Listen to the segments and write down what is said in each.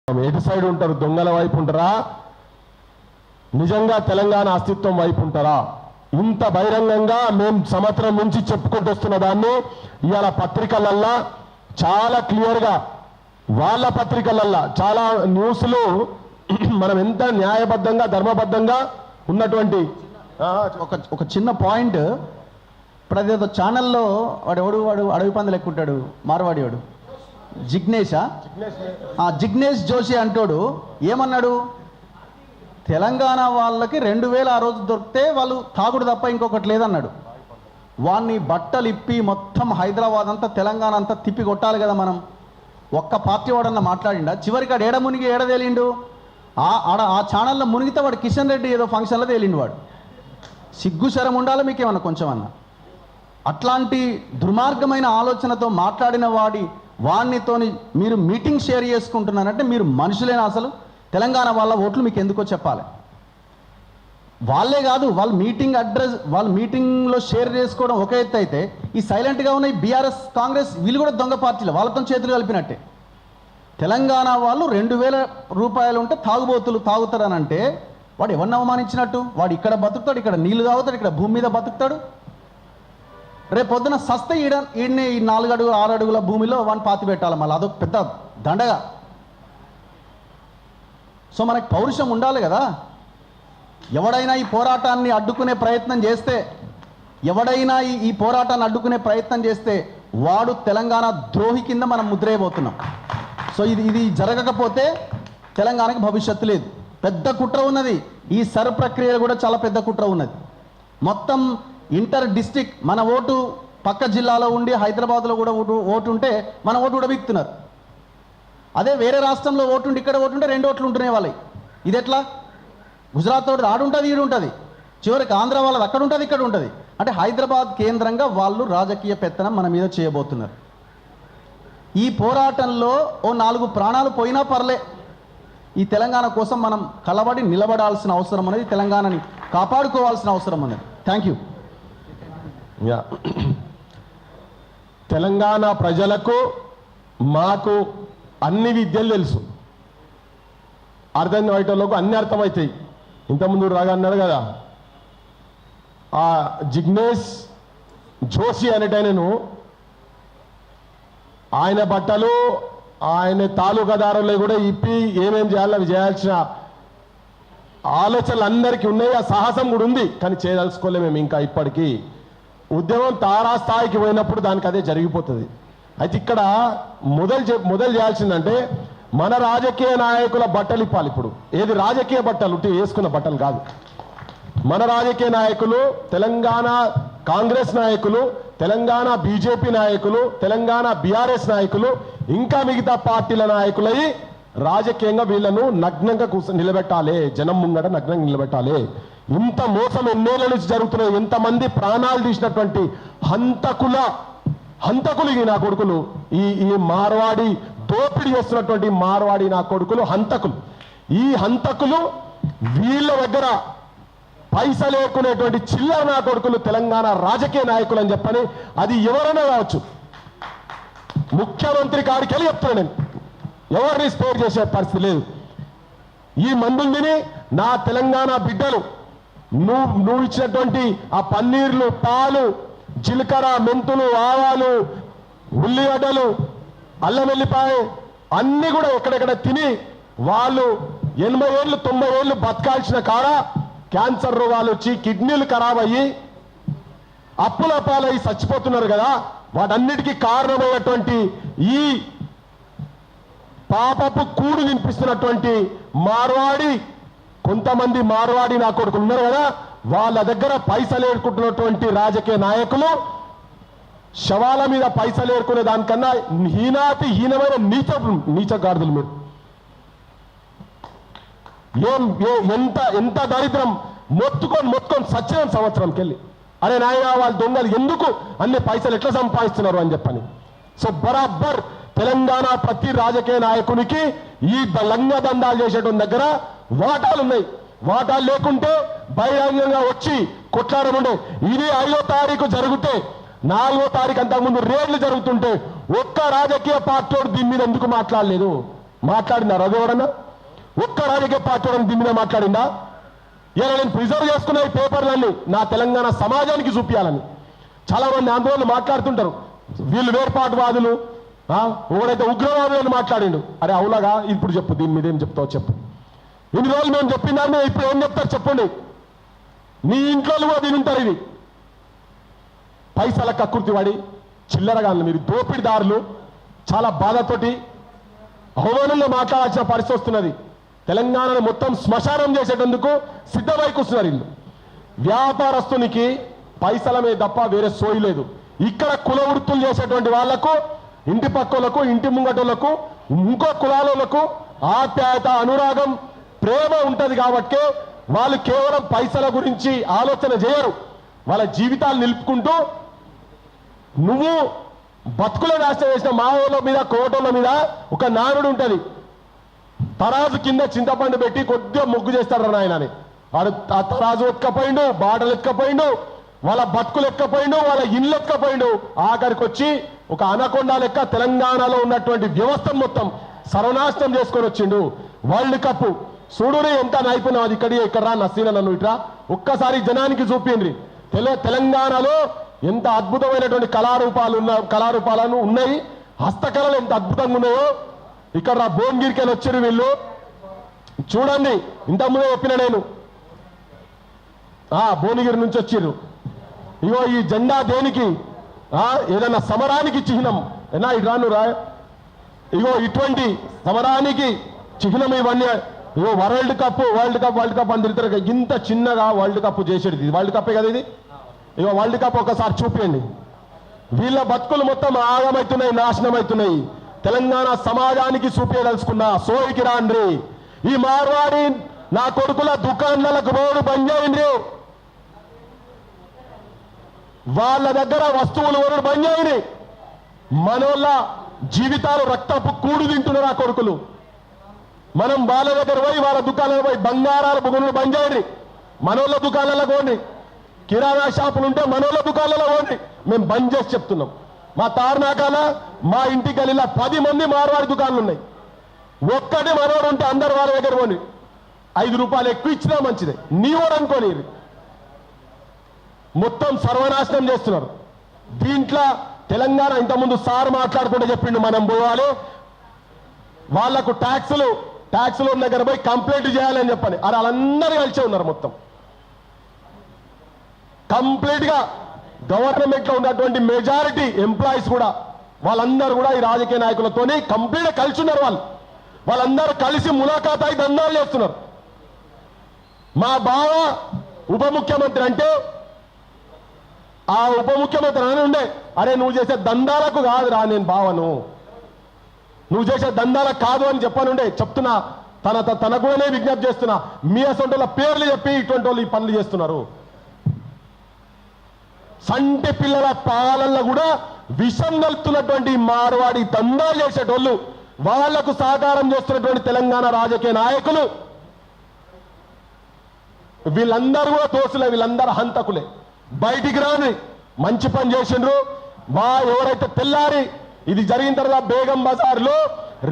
ఎటు సైడ్ ఉంటారు? దొంగల వైపు ఉంటారా, నిజంగా తెలంగాణ అస్తిత్వం వైపు ఉంటారా? ఇంత బహిరంగంగా మేము సంవత్సరం నుంచి చెప్పుకుంటూ వస్తున్న దాన్ని ఇవాళ పత్రికలల్లా చాలా క్లియర్గా, వాళ్ళ పత్రికలల్లా చాలా న్యూస్లు మనం ఎంత న్యాయబద్ధంగా ధర్మబద్ధంగా ఉన్నటువంటి ఒక చిన్న పాయింట్. ఇప్పుడు అదేదో ఛానల్లో వాడు అడవి పందులు ఎక్కుంటాడు, మార్వాడి వాడు జిగ్నేష్ జోషి అంటాడు. ఏమన్నాడు? తెలంగాణ వాళ్ళకి 2000 ఆ రోజు దొరికితే వాళ్ళు తాగుడు తప్ప ఇంకొకటి లేదన్నాడు. వాడిని బట్టలు ఇప్పి మొత్తం హైదరాబాద్ అంతా తెలంగాణ అంతా తిప్పి కొట్టాలి కదా మనం. ఒక్క పార్టీ వాడన్నా మాట్లాడిండా? చివరికి ఆడు ఏడ మునిగి ఏడ తేలిండు? ఆ ఛానల్లో మునిగితే వాడు కిషన్ రెడ్డి ఏదో ఫంక్షన్లో తేలిండు. వాడు సిగ్గు శరం ఉండాలి మీకేమన్నా కొంచెం అన్న. అట్లాంటి దుర్మార్గమైన ఆలోచనతో మాట్లాడిన వాడినితోని మీరు మీటింగ్ షేర్ చేసుకుంటున్నారంటే మీరు మనుషులేనా? అసలు తెలంగాణ వాళ్ళ ఓట్లు మీకు ఎందుకో చెప్పాలి. వాళ్ళే కాదు, వాళ్ళ మీటింగ్ అడ్రస్, వాళ్ళ మీటింగ్లో షేర్ చేసుకోవడం ఒక ఎత్తు అయితే, ఈ సైలెంట్గా ఉన్న ఈ బీఆర్ఎస్ కాంగ్రెస్ వీళ్ళు కూడా దొంగ పార్టీలు, వాళ్ళతో చేతులు కలిపినట్టే. తెలంగాణ వాళ్ళు 2000 రూపాయలు ఉంటే తాగుబోతులు తాగుతారనంటే వాడు ఎవరిని అవమానించినట్టు? వాడు ఇక్కడ బతుకుతాడు, ఇక్కడ నీళ్లు తాగుతాడు, ఇక్కడ భూమి మీద బతుకుతాడు. రేపు పొద్దున సస్తే ఈడనే ఈ 4 అడుగుల 6 అడుగుల భూమిలో వాడిని పాతి పెట్టాలి. మళ్ళీ అదొక పెద్ద దండగా. సో మనకు పౌరుషం ఉండాలి కదా. ఎవడైనా ఈ పోరాటాన్ని అడ్డుకునే ప్రయత్నం చేస్తే, ఈ పోరాటాన్ని అడ్డుకునే ప్రయత్నం చేస్తే వాడు తెలంగాణ ద్రోహి కింద మనం ముద్రేయబోతున్నాం. సో ఇది జరగకపోతే తెలంగాణకి భవిష్యత్తు లేదు. పెద్ద కుట్ర ఉన్నది. ఈ సర్ ప్రక్రియ కూడా చాలా పెద్ద కుట్ర ఉన్నది. మొత్తం ఇంటర్ డిస్ట్రిక్ట్ మన ఓటు పక్క జిల్లాలో ఉండి హైదరాబాద్లో కూడా ఓటు ఉంటే మన ఓటు కూడా బిక్తున్నారు. అదే వేరే రాష్ట్రంలో ఓటుండి ఇక్కడ ఓటుంటే 2 ఓట్లు ఉంటున్నాయి వాళ్ళవి. ఇది ఎట్లా? గుజరాత్ తోటి ఆడుంటుంది, ఈడు ఉంటుంది, చివరికి ఆంధ్ర వాళ్ళది అక్కడ ఉంటుంది, ఇక్కడ ఉంటుంది. అంటే హైదరాబాద్ కేంద్రంగా వాళ్ళు రాజకీయ పెత్తనం మన మీద చేయబోతున్నారు. ఈ పోరాటంలో ఓ 4 ప్రాణాలు పోయినా పర్లే, ఈ తెలంగాణ కోసం మనం కలబడి నిలబడాల్సిన అవసరం అనేది, తెలంగాణని కాపాడుకోవాల్సిన అవసరం అనేది. Thank you. తెలంగాణ ప్రజలకు మాకు అన్ని విద్యలు తెలుసు, అర్థం అయ్యేటోళ్ళకు అన్ని అర్థమవుతాయి. ఇంతకుముందు రాగా అన్నాడు కదా, ఆ జిగ్నేష్ జోషి అనేటైనను ఆయన బట్టలు ఆయన తాలూకాదారులు కూడా ఇప్పి ఏమేం చేయాలో అవి చేయాల్సిన ఆలోచనలు అందరికీ ఉన్నాయి. ఆ సాహసం కూడా ఉంది, కానీ చేయదలుచుకోలే మేము. ఇంకా ఇప్పటికీ ఉద్యమం తారాస్థాయికి పోయినప్పుడు దానికి అదే జరిగిపోతుంది. అయితే ఇక్కడ మొదలు చేయాల్సిందంటే మన రాజకీయ నాయకుల బట్టలు ఇప్పాలి. ఇప్పుడు ఏది రాజకీయ బట్టలు ఉంటే వేసుకున్న బట్టలు కాదు. మన రాజకీయ నాయకులు, తెలంగాణ కాంగ్రెస్ నాయకులు, తెలంగాణ బీజేపీ నాయకులు, తెలంగాణ బీఆర్ఎస్ నాయకులు, ఇంకా మిగతా పార్టీల నాయకులై రాజకీయంగా వీళ్ళను నగ్నంగా నిలబెట్టాలి. జనం ముంగట నగ్నంగా నిలబెట్టాలి. ఇంత మోసం ఎన్నేళ్ల నుంచి జరుగుతున్నాయి. ఎంతమంది ప్రాణాలు తీసినటువంటి హంతకులు ఈ నా కొడుకులు, ఈ మార్వాడి దోపిడీ చేస్తున్నటువంటి మార్వాడి నా కొడుకులు హంతకులు. ఈ హంతకులు వీళ్ళ దగ్గర పైసలు లేకునేటువంటి చిల్లర నా కొడుకులు తెలంగాణ రాజకీయ నాయకులు అని చెప్పని, అది ఎవరైనా కావచ్చు. ముఖ్యమంత్రి కాడికి వెళ్ళి చెప్తున్నాను నేను, ఎవరిని స్పేర్ చేసే పరిస్థితి లేదు. ఈ మందుని తిని నా తెలంగాణ బిడ్డలు, నువ్వు ఇచ్చినటువంటి ఆ పన్నీర్లు, పాలు, జీలకర్ర, మెంతులు, ఆవాలు, ఉల్లిగడ్డలు, అల్లం వెల్లిపాయ అన్ని కూడా ఎక్కడెక్కడ తిని వాళ్ళు 80 ఏళ్ళు 90 ఏళ్ళు బతకాల్సిన కాడ క్యాన్సర్ రోగాలు వచ్చి కిడ్నీలు ఖరాబ్ అయ్యి అప్పుల పాలై చచ్చిపోతున్నారు కదా. వాటన్నిటికీ కారణమైనటువంటి ఈ పాపపు కూడు నింపిస్తున్నటువంటి కొంతమంది మార్వాడి నా కొడుకులు ఉన్నారు కదా, వాళ్ళ దగ్గర పైసలు ఏడుకుంటున్నటువంటి రాజకీయ నాయకులు శవాల మీద పైసలు ఏరుకునే దానికన్నా హీనమైన నీచగాడుదులు మీరు. ఎంత దరిద్రం. మొత్తుకొని సచ్చిన సంవత్సరంకి వెళ్ళి, అరే నాయన వాళ్ళ దొంగలు ఎందుకు అన్ని పైసలు ఎట్లా సంపాదిస్తున్నారు అని చెప్పని. సో బరాబర్ తెలంగాణ ప్రతి రాజకీయ నాయకునికి ఈ లంగ దందాలు చేసేటువంటి దగ్గర వాటాలు ఉన్నాయి. వాటాలు లేకుంటే బహిరంగంగా వచ్చి కొట్లాడడం ఉండే. ఇది 5వ తారీఖు జరిగితే 4వ తారీఖు అంతకుముందు రేడ్లు జరుగుతుంటే ఒక్క రాజకీయ పార్టీ దీని మీద ఎందుకు మాట్లాడలేదు? మాట్లాడినారు అది ఎవరన్నా? ఒక్క రాజకీయ పార్టీ దీని మీద మాట్లాడిందా? ఇలా నేను ప్రిజర్వ్ చేసుకున్న ఈ పేపర్లన్నీ నా తెలంగాణ సమాజానికి చూపించాలని చాలా మంది ఆందోళన మాట్లాడుతుంటారు. వీళ్ళు వేర్పాటువాదులు, ఒకడైతే ఉగ్రవాదులు అని మాట్లాడిండు. అరే అవులాగా, ఇప్పుడు చెప్పు, దీని మీద ఏం చెప్తావు చెప్పు. ఇన్ని రోజులు మేము చెప్పిందాన్ని ఇప్పుడు ఏం చెప్తారు చెప్పండి. నీ ఇంట్లో కూడా దీని ఉంటారు. ఇది పైసల కక్కుర్తి వాడి చిల్లరగాళ్ళు, మీరు దోపిడిదారులు. చాలా బాధతోటి అవమానంలో మాట్లాడాల్సిన పరిస్థితి వస్తున్నది. తెలంగాణను మొత్తం శ్మశానం చేసేటందుకు సిద్ధమై కూర్చున్నారు వీళ్ళు. వ్యాపారస్తునికి పైసల మీద తప్ప వేరే సోయి లేదు. ఇక్కడ కుల వృత్తులు చేసేటువంటి వాళ్లకు, ఇంటి పక్కలకు, ఇంటి ముంగటోళ్లకు, ఇంకో కులాలకు ఆప్యాయత, అనురాగం, ప్రేమ ఉంటది కాబట్టి వాళ్ళు కేవలం పైసల గురించి ఆలోచన చేయరు. వాళ్ళ జీవితాలు నిలుపుకుంటూ నువ్వు బతుకుల నాశనం చేసిన మావోళ్ళ మీద, కోటోళ్ళ మీద ఒక నానుడు ఉంటది. తరాజు కింద చింతపండు పెట్టి కొద్దిగా మొగ్గు చేస్తాడు నాయన అని. వాడు ఆ తరాజు ఎక్కపోయిండు, బాటలు ఎక్కపోయిండు, వాళ్ళ బతుకులు ఎక్కపోయిండు, వాళ్ళ ఇళ్ళు ఎక్కపోయిండు. ఆఖరికి వచ్చి ఒక అనకొండ లెక్క తెలంగాణలో ఉన్నటువంటి వ్యవస్థను మొత్తం సర్వనాశనం చేసుకొని వచ్చిండు. వరల్డ్ కప్ చూడుని ఎంత నైపుణ్యం. అది ఇక్కడ రా నసీన, నన్ను ఇట్రా ఒక్కసారి జనానికి చూపిండ్రి. తెలంగాణలో ఎంత అద్భుతమైనటువంటి కళారూపాలను ఉన్నాయి. హస్తకళలు ఎంత అద్భుతంగా ఉన్నాయో. ఇక్కడ భువనగిరికి వచ్చారు వీళ్ళు, చూడండి. ఇంతకుముందే చెప్పిన నేను, భువనగిరి నుంచి వచ్చిర్రు. ఇగో ఈ జెండా దేనికి? ఏదన్నా సమరానికి చిహ్నం. ఏనా ఇటు రాను రా. ఇగో ఇటువంటి సమరానికి చిహ్నం ఇవన్నీ. ఇగో వరల్డ్ కప్ అని తిరుగుతారు. ఇంత చిన్నగా వరల్డ్ కప్ చేసేది. ఇది వరల్డ్ కప్పే కదా ఇది. ఇగో వరల్డ్ కప్ ఒకసారి చూపించండి. వీళ్ళ బతుకులు మొత్తం ఆగమవుతున్నాయి, నాశనం అవుతున్నాయి. తెలంగాణ సమాజానికి చూపించదలుచుకున్నా సోయికి రాండ్రి. ఈ మార్వాడి నా కొడుకుల దుకాణాలకు రోడ్డు బంద్ చేయండి. వాళ్ళ దగ్గర వస్తువులు వరుడు బంద్ చేయండి. మనోళ్ళ జీవితాలు రక్తపు కూడు తింటున్నారు ఆ కొడుకులు. మనం వాళ్ళ దగ్గర పోయి, వాళ్ళ దుకాణాలు పోయి బంగారాల బుగులు బంద్ చేయండి. మనోళ్ళ దుకాణాల్లో పోండి. కిరాణా షాపులు ఉంటే మనోళ్ళ దుకాణాల్లో పోండి. మేము బంద్ చేసి చెప్తున్నాం. మా తార్నాకాల, మా ఇంటి గల్లీలో 10 మంది మార్వాడి దుకాణాలు ఉన్నాయి. ఒక్కటి మనోడు ఉంటే అందరు వాళ్ళ దగ్గర పోండి. 5 రూపాయలు ఎక్కువ ఇచ్చినా మంచిదే. నీవోడు అనుకోని మొత్తం సర్వనాశనం చేస్తున్నారు. దీంట్లో తెలంగాణ ఇంతకుముందు సార్ మాట్లాడుకుంటూ చెప్పిండు, మనం పోవాలి వాళ్లకు ట్యాక్సులు ఉన్న దగ్గర పోయి కంప్లైంట్ చేయాలని చెప్పని. అది వాళ్ళందరూ కలిసే ఉన్నారు. మొత్తం కంప్లీట్ గా గవర్నమెంట్ లో ఉన్నటువంటి మెజారిటీ ఎంప్లాయీస్ కూడా, వాళ్ళందరూ కూడా ఈ రాజకీయ నాయకులతోని కంప్లీట్ గా కలిసి ఉన్నారు. వాళ్ళందరూ కలిసి ములాఖాత్ అయి దందాలు చేస్తున్నారు. మా బావ ఉప ముఖ్యమంత్రి అంటే ఆ ఉప ముఖ్యమంత్రి అని ఉండే, అరే నువ్వు చేసే దందాలకు కాదురా నేను బావను, నువ్వు చేసే దందాలకు కాదు అని చెప్పనుండే. చెప్తున్నా, తన కూడానే విజ్ఞప్తి చేస్తున్నా. మీ అసొంటి పేర్లు చెప్పి ఇటువంటి వాళ్ళు ఈ పనులు చేస్తున్నారు. సంటి పిల్లల పాలల్లో కూడా విషం కలుపుతున్నటువంటి మార్వాడి దందాలు చేసేటోళ్ళు, వాళ్లకు సహకారం చేస్తున్నటువంటి తెలంగాణ రాజకీయ నాయకులు, వీళ్ళందరూ కూడా దోషులే, వీళ్ళందరూ హంతకులే. బయటికి రాని మంచి పని చేసిండ్రు. ఎవరైతే తెల్లారి ఇది జరిగిన తర్వాత బేగం బజార్లో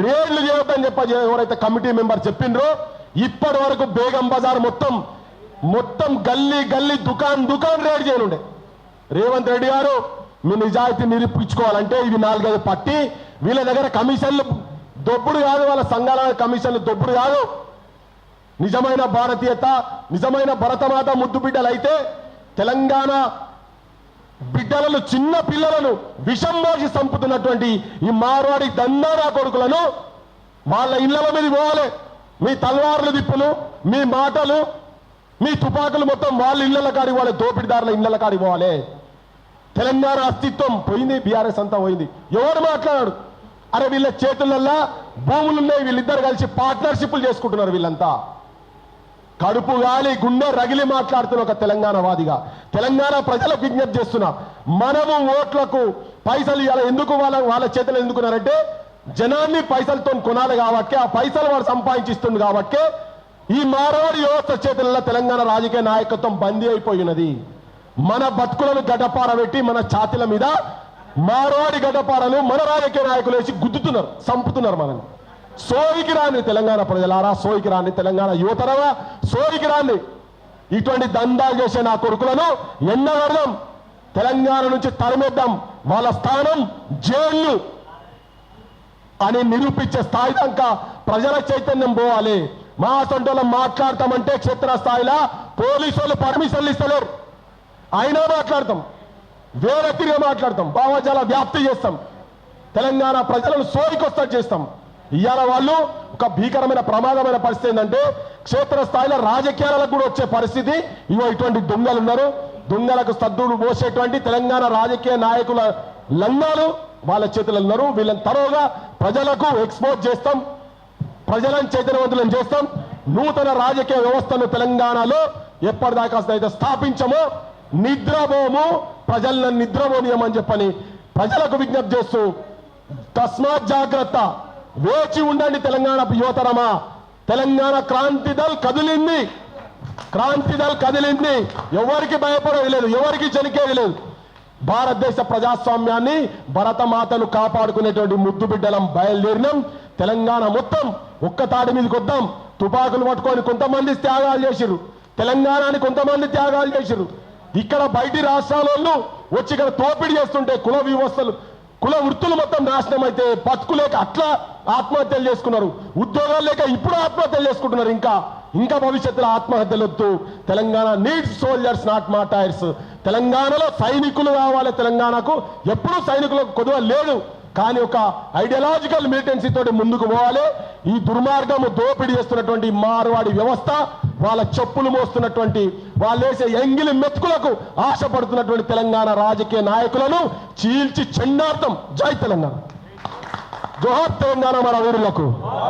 రేడ్లు చేయొద్దని ఎవరైతే కమిటీ మెంబర్ చెప్పిండ్రో, ఇప్పటి వరకు బేగం బజార్ మొత్తం గల్లీ దుకాన్ రేడ్ చేయనుండే. రేవంత్ రెడ్డి గారు మీ నిజాయితీ నిరూపించుకోవాలంటే ఇవి 4-5 పట్టి వీళ్ళ దగ్గర కమిషన్లు దొబ్బుడు కాదు, వాళ్ళ సంఘాల కమిషన్లు దొబ్బుడు కాదు. నిజమైన భారతీయత, నిజమైన భరతమాత ముద్దు బిడ్డలైతే తెలంగాణ బిడ్డలను, చిన్న పిల్లలను విషం మోసి చంపుతున్నటువంటి ఈ మార్వాడి దందారా కొడుకులను వాళ్ళ ఇళ్ల మీద పోవాలి. మీ తల్వార్లు దిప్పులు, మీ మాటలు, మీ తుపాకులు మొత్తం వాళ్ళ ఇళ్ల కాడికి పోవాలి. దోపిడిదారుల ఇళ్ల కాడికి పోవాలి. తెలంగాణ అస్తిత్వం పోయింది, బీఆర్ఎస్ అంతా పోయింది. ఎవరు మాట్లాడాడు? అరే వీళ్ళ చేతులల్లా భూములున్నాయి, వీళ్ళిద్దరు కలిసి పార్ట్నర్షిప్లు చేసుకుంటున్నారు. వీళ్ళంతా కడుపు గాలి గుండె రగిలి మాట్లాడుతున్న ఒక తెలంగాణ వాదిగా తెలంగాణ ప్రజలకు విజ్ఞప్తి చేస్తున్నా. మనము ఓట్లకు పైసలు ఇవ్వాలి. ఎందుకు వాళ్ళ చేతులు ఎందుకున్నారంటే జనాన్ని పైసలతో కొనాలి కాబట్టి, ఆ పైసలు వాడు సంపాదించిస్తుంది కాబట్టి ఈ మార్వాడి వ్యవస్థ చేతులలో తెలంగాణ రాజకీయ నాయకత్వం బందీ అయిపోయినది. మన బతుకులను గడ్డపార పెట్టి మన ఛాతీల మీద మార్వాడి గడ్డపారను మన రాజకీయ నాయకులు వేసి గుద్దుతున్నారు, చంపుతున్నారు మనల్ని. సోయికి రాని తెలంగాణ ప్రజలారా, సోయికి రాని తెలంగాణ యువతరవా, సోయికి రాని. ఇటువంటి దందాలు చేసే నా కొడుకులను ఎన్నగడదాం, తెలంగాణ నుంచి తరిమేద్దాం. వాళ్ళ స్థానం జైళ్ళు అని నిరూపించే స్థాయి దాకా ప్రజల చైతన్యం పోవాలి. మా సొంటలో మాట్లాడతామంటే క్షేత్రస్థాయిలో పోలీసు వాళ్ళు పర్మిషన్లు ఇస్తలేరు, అయినా మాట్లాడతాం, వేరే తిరిగి మాట్లాడతాం, భావజాల వ్యాప్తి చేస్తాం, తెలంగాణ ప్రజలను సోయికొస్తా చేస్తాం. ఇవాళ వాళ్ళు ఒక భీకరమైన ప్రమాదమైన పరిస్థితి ఏంటంటే క్షేత్రస్థాయిలో రాజకీయాలకు కూడా వచ్చే పరిస్థితి. ఇవో ఇటువంటి దొంగలు ఉన్నారు, దొంగలకు సద్దులు పోసేటువంటి తెలంగాణ రాజకీయ నాయకుల లంగాలు వాళ్ళ చేతులు ఉన్నారు. వీళ్ళని తరోగా ప్రజలకు ఎక్స్పోజ్ చేస్తాం, ప్రజలను చైతన్యవంతులను చేస్తాం. నూతన రాజకీయ వ్యవస్థను తెలంగాణలో ఎప్పటిదాకా అయితే స్థాపించమో నిద్రపోము, ప్రజలను నిద్రపోనీయమని చెప్పని ప్రజలకు విజ్ఞప్తి చేస్తూ తస్మాత్ జాగ్రత్త, వేచి ఉండండి తెలంగాణ యువతరమా. తెలంగాణ క్రాంతి దళ్ కదిలింది, క్రాంతి దళ్ కదిలింది. ఎవరికి భయపడేది లేదు, ఎవరికి చెనికేది లేదు. భారతదేశ ప్రజాస్వామ్యాన్ని భరతమాతను కాపాడుకునేటువంటి ముద్దు బిడ్డలం బయలుదేరినాం. తెలంగాణ మొత్తం ఒక్క తాటి మీదకి వద్దాం. తుపాకులు పట్టుకొని కొంతమంది త్యాగాలు చేసిరు, తెలంగాణని కొంతమంది త్యాగాలు చేసిరు. ఇక్కడ బయటి రాష్ట్రాల వాళ్ళు వచ్చి ఇక్కడ తోపిడి చేస్తుంటే కుల వ్యవస్థలు, కుల వృత్తులు మొత్తం నాశనం అయితే బతుకులేక అట్లా ఆత్మహత్యలు చేసుకున్నారు. ఉద్యోగాలు లేక ఇప్పుడు ఆత్మహత్యలు చేసుకుంటున్నారు. ఇంకా భవిష్యత్తులో ఆత్మహత్యలు వద్దు. Telangana needs soldiers not martyrs. తెలంగాణలో సైనికులు కావాలి. తెలంగాణకు ఎప్పుడూ సైనికులకు కొద్దిగా లేదు, కానీ ఒక ఐడియాలజికల్ మిలిటెన్సీ తోటి ముందుకు పోవాలి. ఈ దుర్మార్గము దోపిడీ చేస్తున్నటువంటి మార్వాడి వ్యవస్థ, వాళ్ళ చెప్పులు మోస్తున్నటువంటి, వాళ్ళు వేసే ఎంగిలి మెతుకులకు ఆశపడుతున్నటువంటి తెలంగాణ రాజకీయ నాయకులను చీల్చి చెండార్థం. జై తెలంగాణ, జోహార్ తెలంగాణ మన వీరులకు.